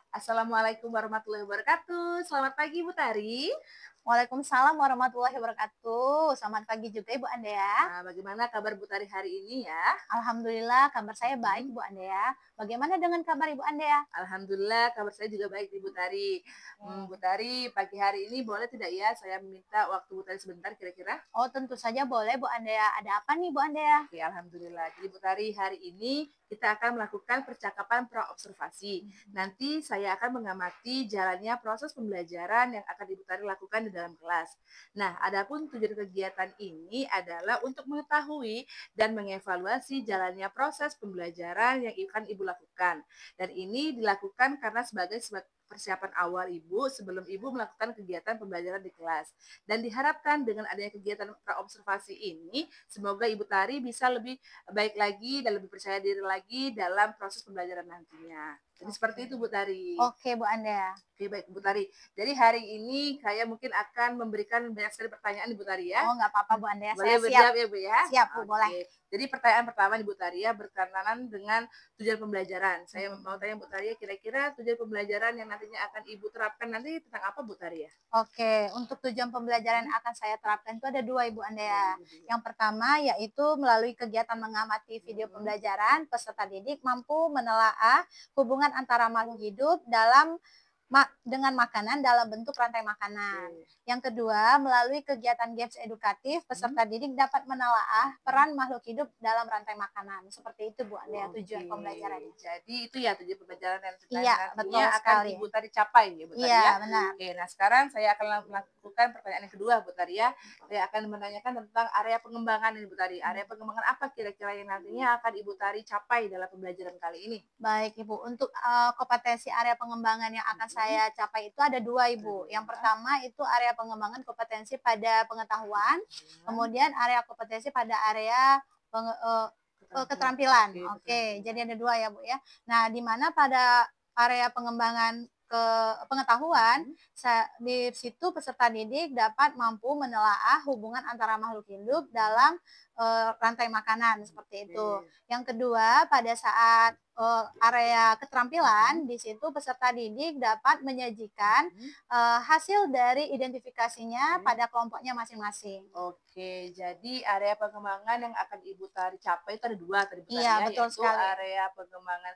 Assalamualaikum warahmatullahi wabarakatuh. Selamat pagi Bu Tari. Waalaikumsalam warahmatullahi wabarakatuh. Selamat pagi juga Ibu Andea. Bagaimana kabar Bu Tari hari ini ya? Alhamdulillah kabar saya baik Mhm. Ibu Andea. Bagaimana dengan kabar Ibu Andea? Alhamdulillah kabar saya juga baik nih Bu Tari. Bu Oke. Tari, pagi hari ini boleh tidak ya saya minta waktu Bu Tari sebentar kira-kira? Oh tentu saja boleh Bu Andea. Ada apa nih Bu Andea? Oke, alhamdulillah. Jadi Bu Tari, hari ini kita akan melakukan percakapan pra-observasi. Nanti saya akan mengamati jalannya proses pembelajaran yang akan Ibu Tari lakukan di dalam kelas. Nah, adapun tujuan kegiatan ini adalah untuk mengetahui dan mengevaluasi jalannya proses pembelajaran yang akan Ibu lakukan. Dan ini dilakukan karena sebagai persiapan awal Ibu sebelum Ibu melakukan kegiatan pembelajaran di kelas. Dan diharapkan dengan adanya kegiatan pra-observasi ini, semoga Ibu Tari bisa lebih baik lagi dan lebih percaya diri lagi dalam proses pembelajaran nantinya. Jadi seperti Oke. itu Bu Tari. Oke Bu Andea. Oke, baik Bu Tari. Jadi hari ini saya mungkin akan memberikan banyak sekali pertanyaan Ibu Tari ya. Oh nggak apa-apa Bu Andea. Boleh Saya siap. berjawab ya Bu ya? Siap Bu boleh. Oke. Jadi pertanyaan pertama nih Bu Tari ya berkenaan dengan tujuan pembelajaran. Saya mau Hmm. tanya Bu Tari ya, kira-kira tujuan pembelajaran yang nantinya akan Ibu terapkan nanti tentang apa Bu Tari ya? Oke, untuk tujuan pembelajaran Hmm? yang akan saya terapkan itu ada dua Ibu Ya, Andea. ini dia. Yang pertama yaitu melalui kegiatan mengamati video Hmm. pembelajaran, peserta didik mampu menelaah hubungan antara makhluk hidup dalam dengan makanan dalam bentuk rantai makanan. Oke. Yang kedua, melalui kegiatan games edukatif, Hmm? peserta didik dapat menelaah peran makhluk hidup dalam rantai makanan. Seperti itu Bu Andea Oke, tujuan pembelajarannya. jadi itu ya tujuan pembelajaran yang Iya, nantinya betul akan sekali. Ibu Tari capai ya Bu Tari Iya, ya. benar. Oke, nah sekarang saya akan melakukan pertanyaan yang kedua Bu Tari ya. Saya akan menanyakan tentang area pengembangan ini Bu Tari. Area pengembangan apa kira-kira yang nantinya akan Ibu Tari capai dalam pembelajaran kali ini? Baik Ibu, untuk, kompetensi area pengembangan yang akan Mhm. saya capai itu ada 2 Ada Ibu. Yang dua. pertama itu area pengembangan kompetensi pada pengetahuan, Pengetahuan, kemudian area kompetensi pada area keterampilan. keterampilan. Oke, Oke, jadi keterampilan. ada 2 ya Bu ya. Nah, di mana pada area pengembangan pengetahuan, Mhm. di situ peserta didik dapat mampu menelaah hubungan antara makhluk hidup dalam, rantai makanan, seperti itu. Oke. Yang kedua, pada saat area Mhm. keterampilan, di situ peserta didik dapat menyajikan Mhm. hasil dari identifikasinya Oke. pada kelompoknya masing-masing. Oke, jadi area pengembangan yang akan Ibu Tari capai itu ada 2 tadi Bu Iya, Tari ya, betul yaitu sekali. area pengembangan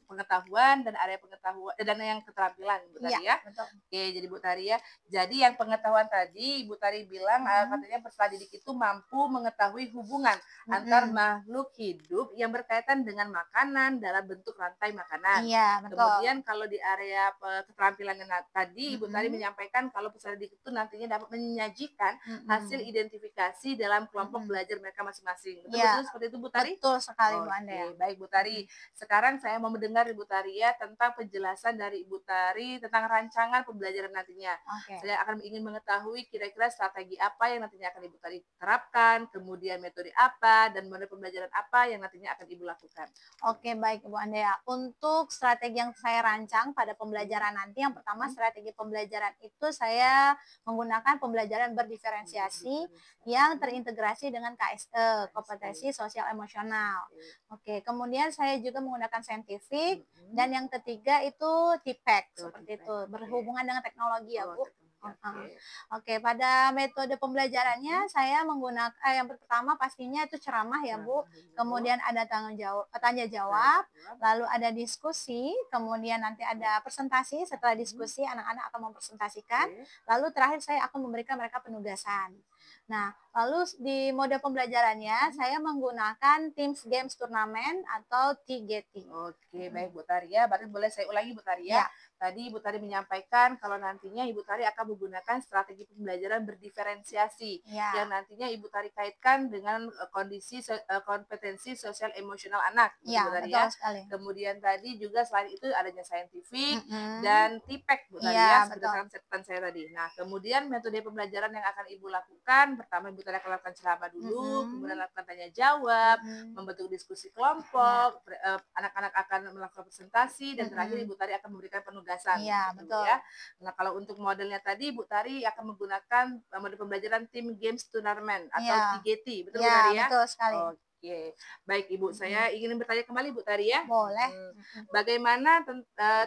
pengetahuan dan area pengetahuan dan yang keterampilan Bu Iya, Tari ya. betul. Oke, jadi Bu Tari ya, jadi yang pengetahuan tadi Ibu Tari bilang, Mhm, katanya peserta didik itu mampu mengetahui hubungan antar mhm. makhluk hidup yang berkaitan dengan makanan dalam bentuk rantai makanan. Iya, betul. Kemudian kalau di area keterampilan yang tadi Ibu Tari Mhm, menyampaikan kalau peserta didik itu nantinya dapat menyajikan hasil mhm, identifikasi dalam kelompok mhm. belajar mereka masing-masing. Iya, Betul-betul seperti itu Bu Tari? betul sekali Bu Andrea. Oke, baik Bu Mhm, Tari. Sekarang saya mau mendengar Ibu Tari ya tentang penjelasan dari Ibu Tari tentang rancangan pembelajaran nantinya. oke. Saya akan ingin mengetahui kira-kira strategi apa yang nantinya akan Ibu Tari terapkan, kemudian metode apa, dan model pembelajaran apa yang nantinya akan Ibu lakukan. Oke, baik Ibu Andrea. Untuk strategi yang saya rancang pada Oke. pembelajaran nanti, yang pertama Mhm. strategi pembelajaran itu saya menggunakan pembelajaran Untuk berdiferensiasi yang diferensiasi, terintegrasi dengan KSE, KSE. kompetensi sosial emosional. Oke. Oke, kemudian saya juga menggunakan saintifik, Mhm. dan yang ketiga itu TPEC, Oh, seperti tipek. itu, Oke. berhubungan dengan teknologi ya Oh, Bu. teknologi. Heeh. Oke. Oke, pada metode Mhm. pembelajarannya saya menggunakan yang pertama pastinya itu ceramah ya Bu, Ceramah dulu, kemudian ada tanya tanya jawab, jawab. lalu ada diskusi, kemudian nanti ada presentasi, setelah Mhm. diskusi anak-anak akan mempresentasikan, Oke. lalu terakhir saya akan memberikan mereka penugasan. Nah, lalu di mode pembelajarannya Mhm. saya menggunakan Teams Games Turnamen atau TGT. Oke, Mhm. baik Bu Tari ya. Berarti boleh saya ulangi Bu Tari ya. Ya, Tadi Ibu Tari menyampaikan kalau nantinya Ibu Tari akan menggunakan strategi pembelajaran berdiferensiasi yang ya, nantinya Ibu Tari kaitkan dengan kompetensi sosial emosional anak, betul Bu ya, Tari betul ya. sekali. Kemudian tadi juga selain itu adanya saintifik Mhm. dan tipek Bu Tari ya, Iya, betul. berdasarkan catatan saya tadi. Nah, kemudian metode pembelajaran yang akan Ibu lakukan, pertama Ibu Tari akan lakukan ceramah dulu, kemudian Mhm. lakukan tanya jawab, Mhm. membentuk diskusi Iya. kelompok, anak-anak akan melakukan presentasi, dan terakhir Mhm. Ibu Tari akan memberikan penugasan, Iya, gitu Bu betul. ya. Nah, kalau untuk modelnya tadi Ibu Tari akan menggunakan model pembelajaran Team Games Tournament atau Iya. TGT, betul Bu Iya, Tari ya? betul sekali. Oke, baik Ibu, saya ingin bertanya kembali Bu Tari ya. Boleh. Bagaimana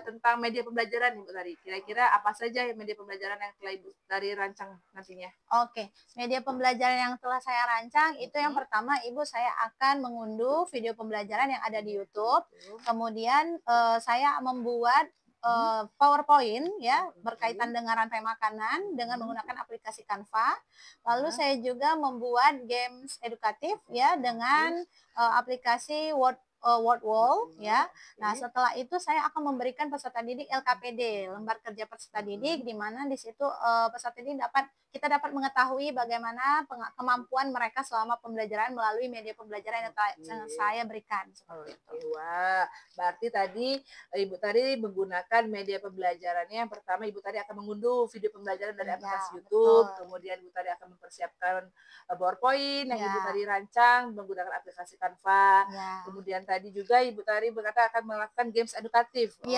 tentang media pembelajaran Ibu Tari? Kira-kira apa saja media pembelajaran yang telah Ibu Tari rancang nantinya? Oke, media pembelajaran yang telah saya rancang itu yang pertama Ibu, saya akan mengunduh video pembelajaran yang ada di YouTube. Kemudian saya membuat PowerPoint ya berkaitan dengan rantai makanan dengan menggunakan aplikasi Canva. Lalu saya juga membuat games edukatif ya dengan aplikasi Wordwall ya. Nah, setelah itu saya akan memberikan peserta didik LKPD, lembar kerja peserta didik, di mana di situ peserta didik kita dapat mengetahui bagaimana kemampuan mereka selama pembelajaran melalui media pembelajaran yang saya berikan. Wah, berarti tadi Ibu Tari menggunakan media pembelajarannya. Yang pertama Ibu Tari akan mengunduh video pembelajaran dari aplikasi YouTube, kemudian Ibu Tari akan mempersiapkan PowerPoint yang Ibu Tari rancang menggunakan aplikasi Canva. Kemudian tadi juga Ibu Tari berkata akan melakukan games edukatif. Oke,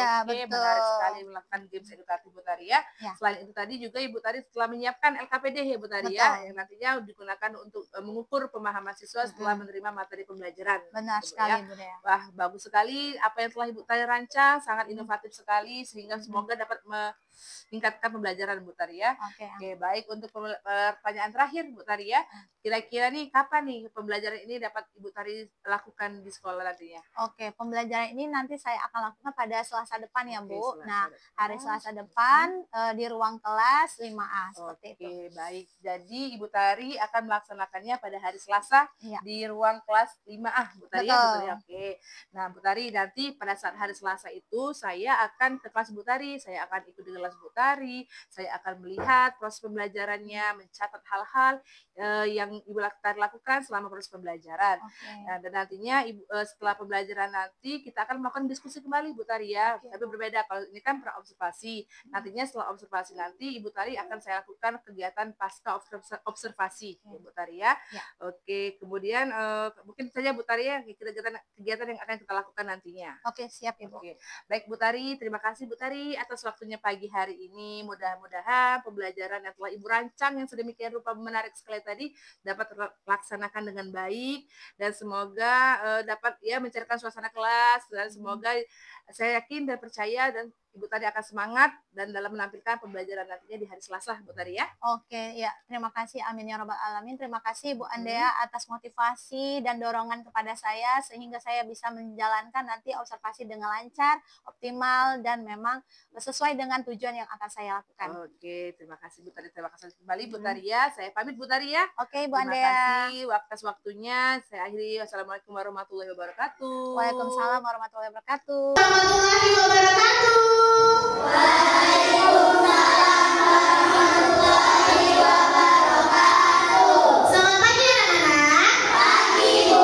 menarik sekali melakukan games edukatif Ibu Tari ya. Selain itu tadi juga Ibu Tari telah menyiapkan LKPD ya Bu Tari ya, yang nantinya digunakan untuk mengukur pemahaman siswa setelah menerima materi pembelajaran. Benar sekali Bu Dea. Wah, bagus sekali apa yang telah Ibu Tari rancang, sangat inovatif sekali sehingga semoga dapat meningkatkan pembelajaran Bu Tari ya. Oke, baik, untuk pertanyaan terakhir Bu Tari ya. Kira-kira nih kapan nih pembelajaran ini dapat Ibu Tari lakukan di sekolah nantinya? Oke, pembelajaran ini nanti saya akan lakukan pada Selasa depan ya Bu. Nah, hari Selasa depan di ruang kelas 5A seperti itu. Baik. Jadi Ibu Tari akan melaksanakannya pada hari Selasa di ruang kelas 5A Bu Tari ya. Bu Tari. Oke. Nah, Bu Tari, nanti pada saat hari Selasa itu saya akan ke kelas Bu Tari, saya akan ikut di kelas Bu Tari, saya akan melihat proses pembelajarannya, mencatat hal-hal yang Ibu Tari lakukan selama proses pembelajaran. Nah, dan nantinya setelah pembelajaran nanti kita akan melakukan diskusi kembali Bu Tari ya. Tapi berbeda, kalau ini kan praobservasi. Nantinya setelah observasi nanti Ibu Tari akan saya lakukan kegiatan pasca observasi Bu Tari ya. Oke, kemudian mungkin saja Bu Tari ya kegiatan yang akan kita lakukan nantinya. Oke, siap Ibu. Oke. Baik Bu Tari, terima kasih Bu Tari atas waktunya pagi hari ini. Mudah-mudahan pembelajaran yang telah Ibu rancang yang sedemikian rupa menarik sekali tadi dapat terlaksanakan dengan baik dan semoga dapat ya mencairkan suasana kelas, dan semoga saya yakin dan percaya dan Ibu Tari akan semangat dan dalam menampilkan pembelajaran nantinya di hari Selasa Bu Tari ya. Oke, ya, terima kasih, amin ya robbal alamin. Terima kasih Bu Andea atas motivasi dan dorongan kepada saya sehingga saya bisa menjalankan nanti observasi dengan lancar, optimal, dan memang sesuai dengan tujuan yang akan saya lakukan. Oke, terima kasih Bu Tari. Terima kasih kembali Bu Tari ya. Saya pamit Bu Tari ya. Oke, Bu Andea. Terima kasih atas waktunya. Saya akhiri. Wassalamualaikum warahmatullahi wabarakatuh. Waalaikumsalam warahmatullahi wabarakatuh. Warahmatullahi wabarakatuh. Selamat pagi anak-anak. Pagi Bu.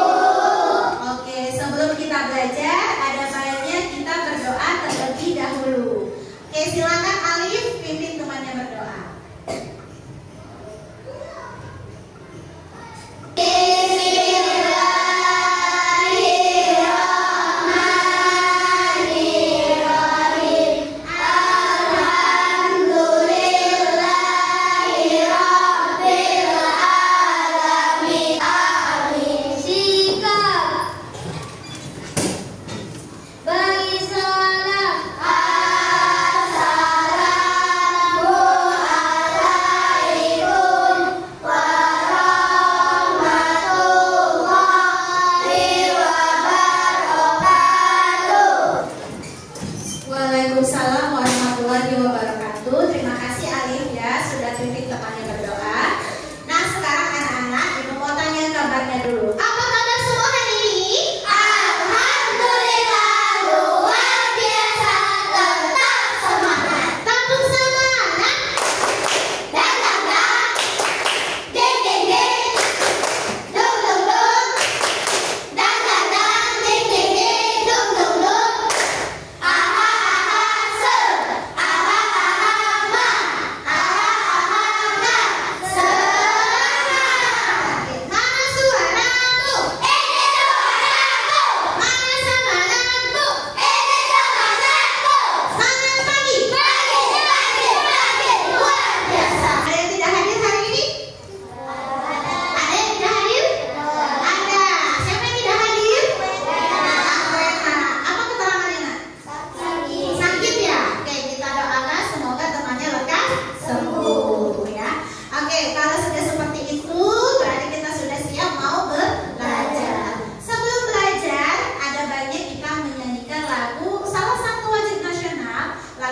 Oke, sebelum kita belajar ada baiknya kita berdoa terlebih dahulu. Oke, silakan Alif pimpin temannya berdoa. Waalaikumsalam warahmatullahi wabarakatuh. Terima kasih Alif ya sudah pimpin temannya berdoa. Nah, sekarang anak-anak Ibu mau tanya kabarnya dulu. Apa kabar semua hari ini? Alhamdulillah luar biasa, tetap semangat. Tetap semangat. Dan deng deng deng, dong dong dong. Dan deng deng deng, dong dong dong.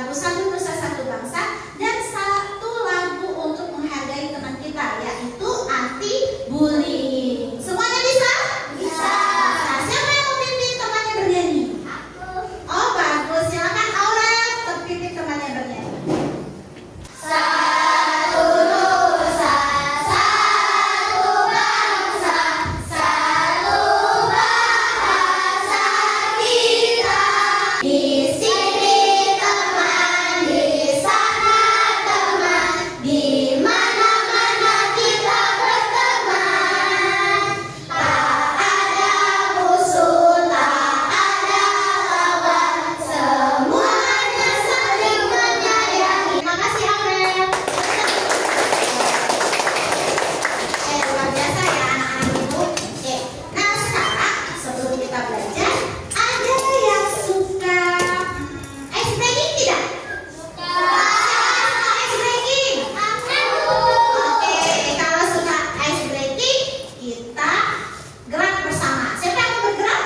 lagu Satu Nusa Satu Bangsa, dan satu lagu untuk menghargai teman kita, yaitu anti bullying. Semuanya bisa? Bisa. Nah, siapa yang mau pimpin temannya bernyanyi? Aku. Oh, bagus. Silakan Aura pimpin temannya bernyanyi. Satu Nusa, satu bangsa, satu bahasa kita. Di sini teman, di sana teman, di mana-mana kita berteman. Tak ada musuh, tak ada lawan, semuanya saling menyayangi. Terima kasih Aurel. Luar biasa ya anak-anak ibu. Nah sekarang sebelum kita belajar, ada yang suka ice breaking tidak? Suka. Ice breaking? Oke, kalau suka ice breaking, kita gerak bersama. Siapa yang mau bergerak?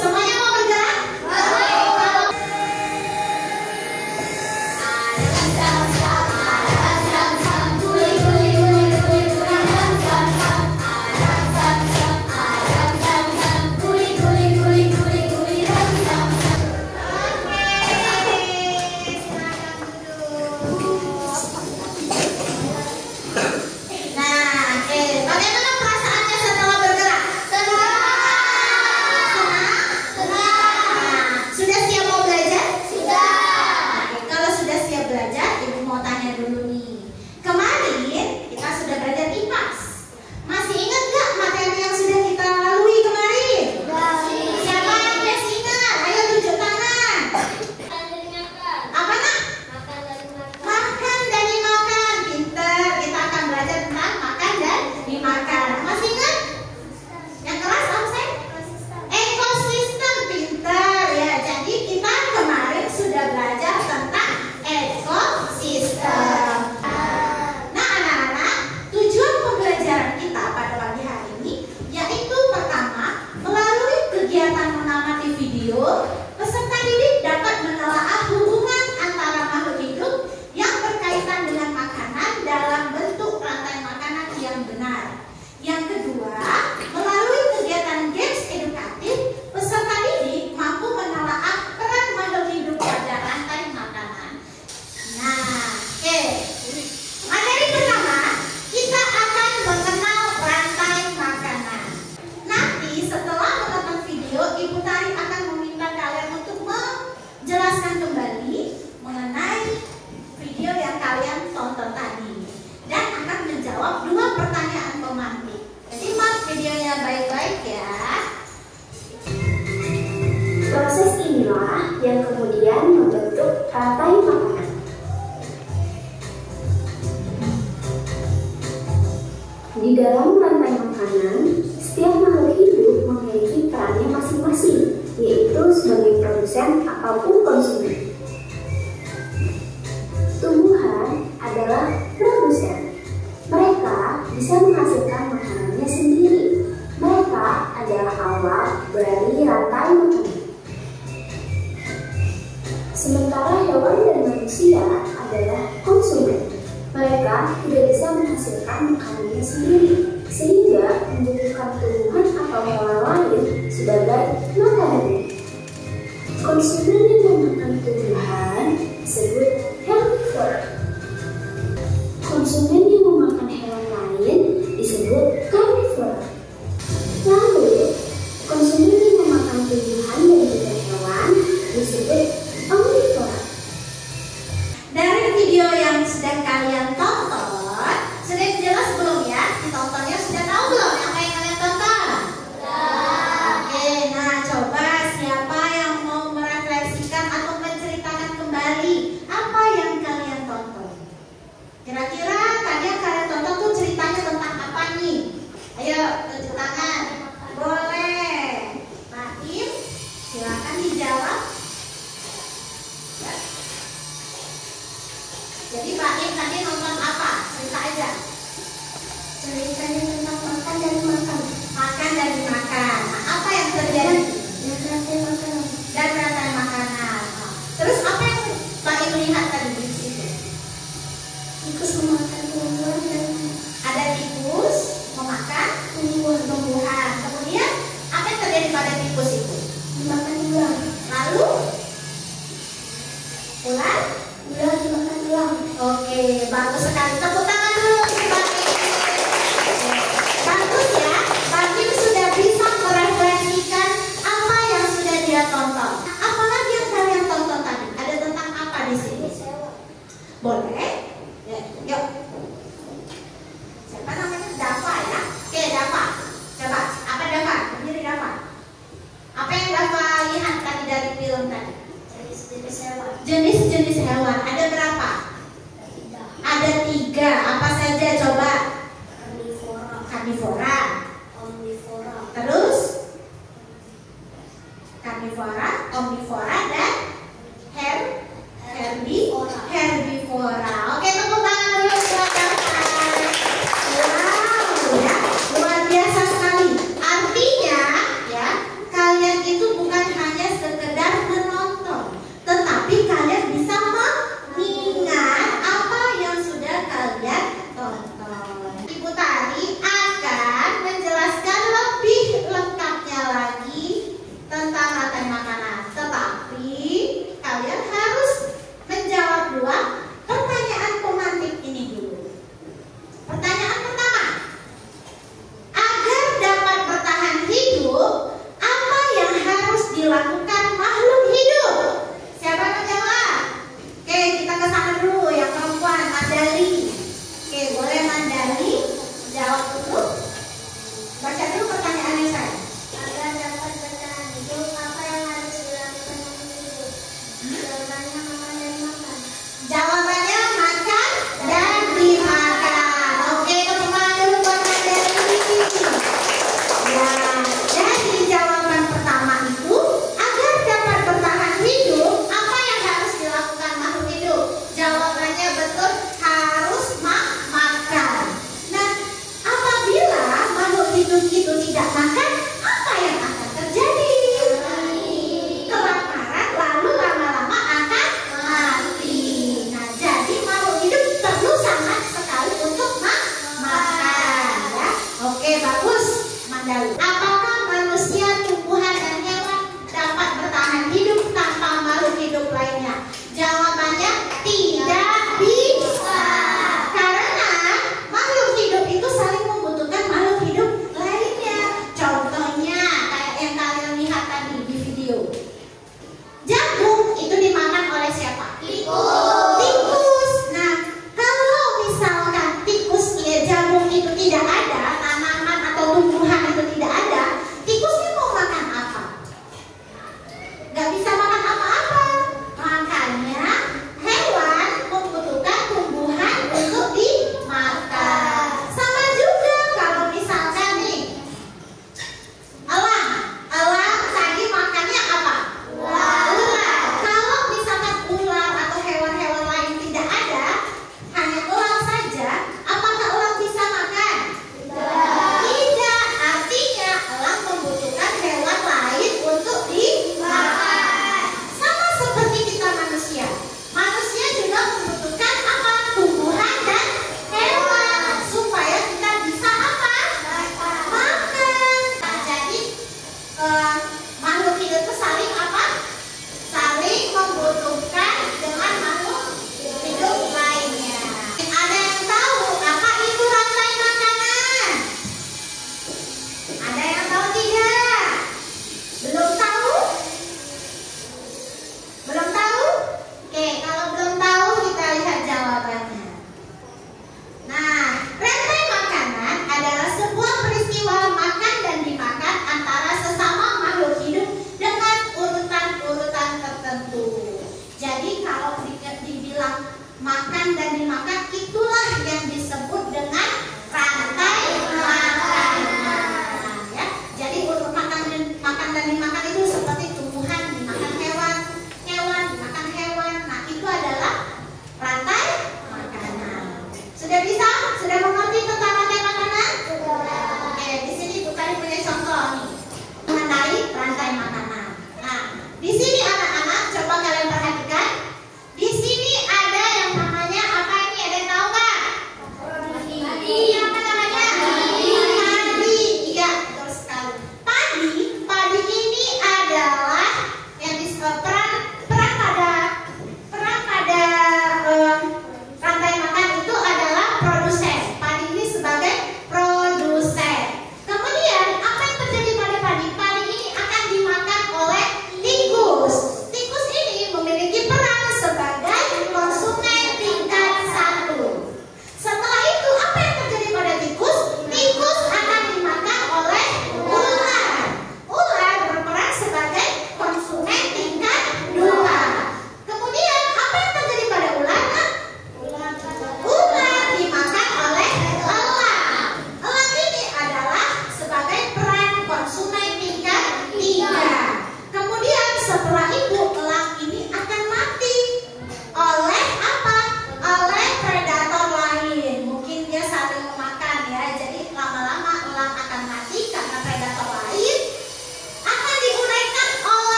Semuanya mau bergerak? Nah, bagaimana perasaannya setelah bergerak? Senang. Sudah siap mau belajar? Sudah. Kalau sudah siap belajar, Ibu mau tanya dulu nih. Kemarin kita sudah belajar IPAS. Masih ingat nggak materi yang sudah kita lalui kemarin? Siapa yang masih ingat? Ayo tunjuk tangan. Apa nak? Makan dan dimakan. Pinter. Kita akan belajar tentang makan dan dimakan. Masih ingat? Yang keras absen? Ekosistem. Pinter ya. Jadi kita kemarin sudah belajar tentang ekosistem. Nah anak-anak, tujuan pembelajaran kita pada pagi hari ini yaitu pertama, melalui kegiatan mengamati video, peserta didik dapat menelaah hubungan antara makhluk hidup yang berkaitan dengan makanan dalam bentuk rantai makanan yang benar. Yang kedua, melalui kegiatan games edukatif, peserta didik mampu menelaah peran makhluk hidup pada rantai makanan. Nah, materi pertama, kita akan mengenal rantai makanan. Nanti setelah menonton video, Ibu Tari akan meminta kalian untuk menjelaskan kembali mengenai video yang kalian tonton tadi dan akan menjawab 2 pertanyaan pemantik. Simak videonya baik-baik ya. Proses inilah yang kemudian membentuk rantai makanan. Di dalam rantai makanan, setiap makhluk hidup memiliki perannya masing-masing, yaitu sebagai produsen ataupun konsumen. Tumbuhan adalah produsen. Mereka bisa menghasilkan makanannya sendiri. Mereka adalah awal dari rantai makanan. Sementara hewan dan manusia adalah konsumen. Mereka tidak bisa menghasilkan makanannya sendiri, sehingga membutuhkan tumbuhan atau hewan lain sebagai makanannya. Konsumen yang memakan tumbuhan disebut herbivore. Konsumen yang memakan hewan lain disebut carnivore. Lalu, konsumen yang memakan tumbuhan dan juga hewan disebut omnivore. Dari video yang sedang kalian tonton, sudah jelas belum ya? Ditontonnya sudah tahu belum apa yang kalian tonton? Oke, nah coba siapa yang mau merefleksikan atau menceritakan kembali apa yang kalian tonton? Kira-kira tadi yang kalian tonton tuh ceritanya tentang apa nih? Ayo tunjuk tangan. Boleh. Naim, silakan dijawab. Jadi Pak Im tadi nonton apa? Cerita aja. Ceritanya tentang makan dan makan. Makan dan dimakan. Nah, apa yang terjadi? Dan rantai makanan. Dan rantai makanan. Terus apa yang bagus sekali. Tepuk tangan dulu. Bagus ya. Tadi sudah bisa merefleksikan apa yang sudah dia tonton. Apalagi yang kalian tonton tadi? Ada tentang apa di sini? Boleh? Ya, yuk. Siapa namanya? Dava ya? Oke, Dava. Coba, apa Dava? Berdiri Dava. Apa yang Dava lihat tadi dari film tadi? Jenis-jenis hewan. Jenis-jenis hewan. Ada berapa? Ada 3. Apa saja coba? Karnivora, Karnivora. omnivora, Terus? Karnivora, omnivora, dan herbivora. Oke, tepuk tangan dulu buat Dava. Wow, ya, luar biasa sekali. Artinya, ya, kalian itu bukan hanya sekedar menonton, tetapi kalian bisa mengingat apa yang sudah kalian tonton. Ibu Tari akan menjelaskan lebih lengkapnya lagi tentang rantai makanan, tetapi kalian harus menjawab 2 pertanyaan pemantik ini dulu. Pertanyaan pertama, agar dapat bertahan hidup, apa yang harus dilakukan makhluk hidup? Siapa yang menjawab? Oke, kita ke sana dulu, yang perempuan, Mandali. Oke, boleh Mandali jawab dulu. Baca dulu pertanyaannya saya. agar dapat bertahan hidup, apa yang harus dilakukan makhluk hidup? Jawabannya makan dan makan. Jawabannya makan dan dimakan. Oke, tepuk tangan dulu buat Mandali. Ya, jadi jawaban pertama itu, agar dapat bertahan hidup, apa yang harus dilakukan makhluk hidup? Jawabannya betul, harus makan. Nah, apabila makhluk hidup itu tidak makan, apa yang akan terjadi? Kelaparan, lalu lama-lama akan mati. Nah,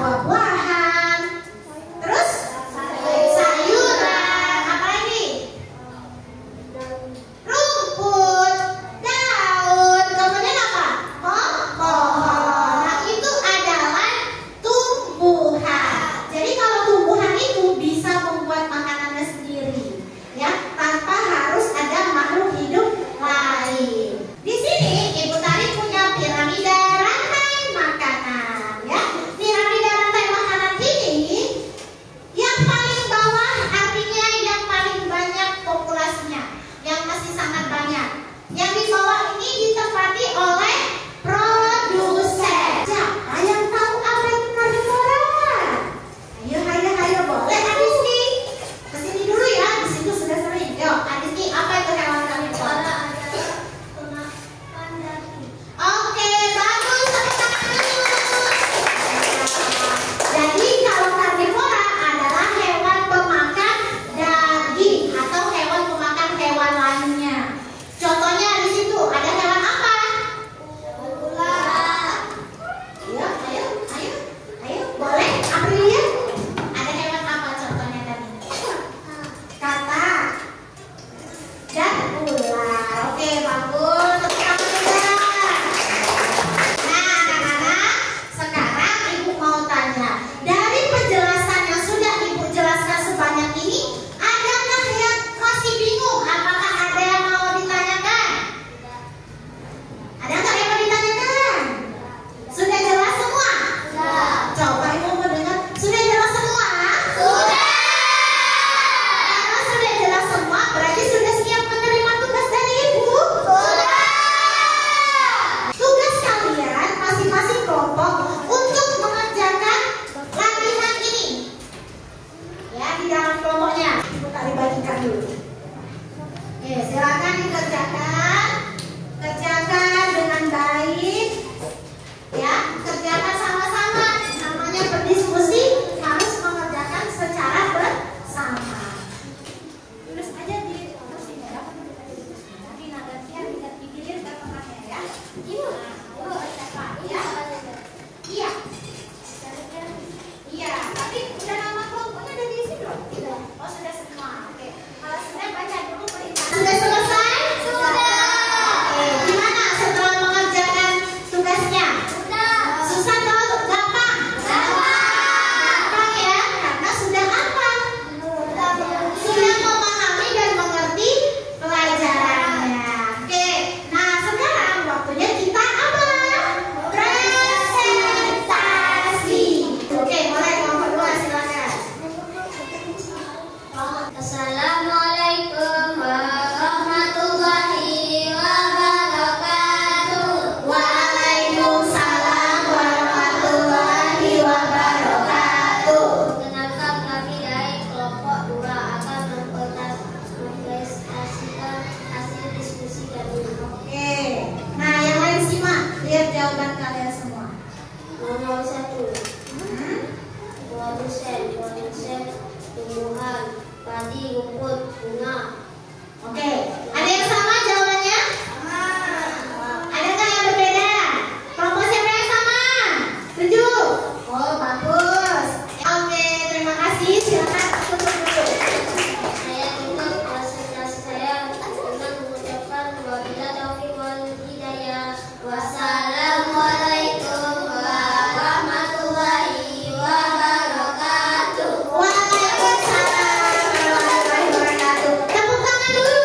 buah-buahan, terus sayuran, apa lagi? Rumput, daun, kemudian apa? Pohon. Nah, itu adalah tumbuhan. Jadi kalau tumbuhan itu bisa membuat makanannya sendiri, ya, tanpa harus ada makhluk hidup lain. Di sini Ibu Tari punya piramida rantai makanan, ya. Piramida rantai makanan ini yang paling bawah artinya yang paling banyak populasinya, yang masih sangat banyak. Yang di bawah ini ditempati oleh produsen. Siapa yang tahu apa itu karnivora? Ayo, boleh Adisti. Kesini dulu ya, di situ sudah sering. Yuk, Adisti, apa itu hewan karnivora? Oke, bagus, tepuk tangan dulu. Jadi kalau karnivora adalah hewan pemakan daging atau hewan pemakan hewan lainnya. Contohnya di situ ada hewan apa? Ular. Ayo, boleh Aprilia? Ada hewan apa contohnya tadi? Katak dan ular. Oke, bagus. Tepuk tangan juga. Nah, anak-anak, sekarang Ibu mau tanya. Dari penjelasan yang sudah Ibu jelaskan sebanyak ini, adakah yang masih bingung? Apakah ada yang mau ditanyakan? Ada nggak yang mau ditanyakan? Sudah jelas semua? Coba Ibu mau dengar. Sudah jelas semua? Sudah. Karena sudah jelas semua, berarti sudah siap menerima tugas dari Ibu? Sudah. Tugas kalian masing-masing kelompok untuk mengerjakan latihan ini. Ya, di dalam kelompoknya. Ibu Tari bagikan dulu. Oke, silakan dikerjakan. Kerjakan dengan baik. Ya, kerjakan sama-sama. Namanya berdiskusi, harus mengerjakan secara bersama. Tulis aja di kursi ya. Nanti gantian dikirim ke tempatnya ya. Iya. Iya, tapi udah nama kelompoknya udah diisi belum? Oh, sudah semua. Oke. Kalau sudah baca dulu perintah. Sudah selesai? Sudah. Oke, gimana setelah mengerjakan tugasnya? Susah atau gampang? Gampang ya, karena sudah apa? Sudah memahami dan mengerti pelajarannya. Oke, nah sekarang waktunya kita apa? Presentasi. Oke, mulai kelompok 2 silakan. Assalamualaikum warahmatullahi wabarakatuh. Waalaikumsalam warahmatullahi wabarakatuh. Kenalkan, kami dari kelompok 2 akan mempresentasikan hasil diskusi kami. Oke, nah yang lain simak, lihat jawaban kalian semua. Nomor 1, produsen tumbuhan, padi, rumput, bunga. Oke, ada yang sama jawabannya? Ada nggak yang berbeda? Kelompok siapa yang sama? 7. Oh, bagus. Oke, terima kasih. Silakan tutup dulu. Saya tutup presentasi saya dengan mengucapkan wabillahi taufiq wal hidayah. Wassalamualaikum warahmatullahi wabarakatuh. Waalaikumsalam warahmatullahi wabarakatuh. Tepuk tangan dulu.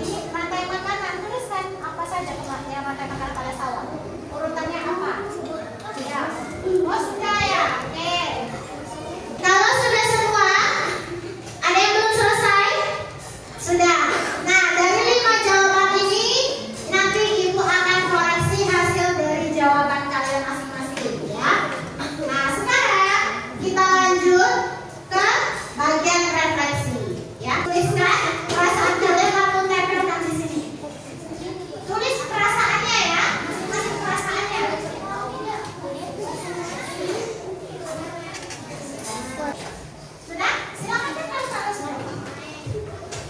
ini rantai makanan, tuliskan apa saja yang rantai makanan pada sawah. Urutannya apa? Ya. Oh sudah ya. Oke. Kalau sudah semua, ada yang belum selesai? Sudah. Nah, dari 5 jawaban ini nanti Ibu akan koreksi hasil dari jawaban kalian masing-masing ya. Nah, sekarang kita lanjut ke bagian refleksi ya. Tuliskan perasaan kalian lalu tempelkan di sini. Tulis perasaannya ya, masing-masing perasaannya. Sudah? Silakan kita sama-sama.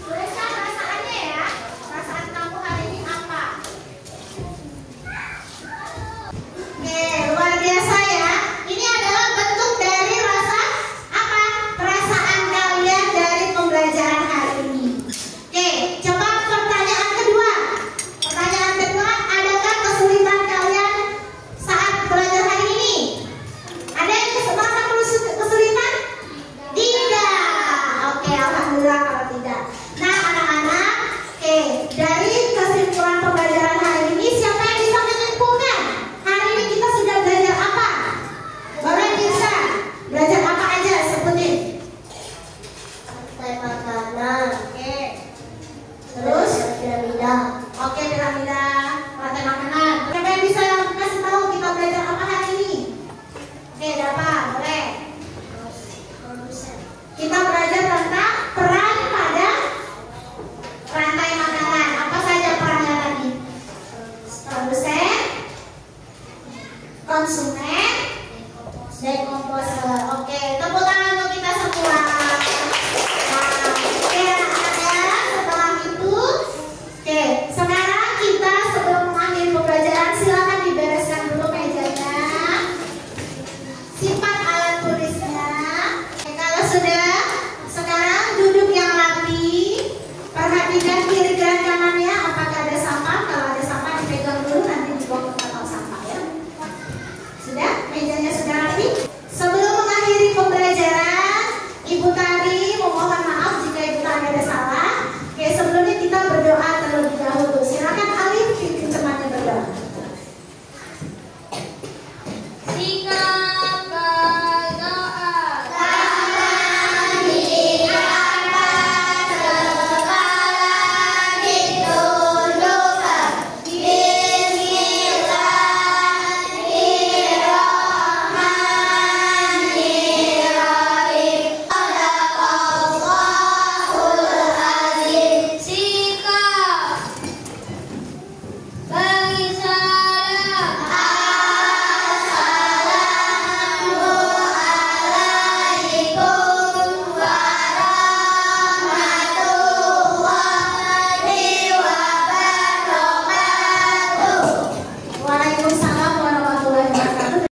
Tuliskan perasaannya ya. Perasaan kamu hari ini apa? Oke, luar biasa ya. Ini adalah bentuk dari rasa apa? Perasaan kalian dari pembelajaran hari ini. Oke, coba pertanyaan kedua. Pertanyaan kedua, adakah kesulitan kalian saat belajar hari ini? Ada yang merasa kesulitan? Tidak. Oke, alhamdulillah kalau tidak. Nah, anak-anak, oke, dari kesimpulan pembelajaran hari ini, siapa yang bisa menyimpulkan? Hari ini kita sudah belajar apa? Boleh bisa? Belajar apa aja? Sebutin. Rantai makanan. Oke. Terus? Piramida. Oke, piramida. Rantai makanan. Siapa yang bisa kasih tahu kita belajar apa hari ini? Oke, Dapa, boleh. Kita belajar tentang peran pada rantai makanan. Apa saja perannya tadi? Produsen, konsumen, dan komposer. Oke, tepuk tangan untuk kita semua. Nah, oke anak-anak, setelah itu, oke, sekarang kita sebelum mengakhiri pembelajaran silakan dibereskan dulu mejanya. Simpan alat tulisnya. Oke, kalau sudah, sekarang duduk yang rapi. Perhatikan kiri dan kanan.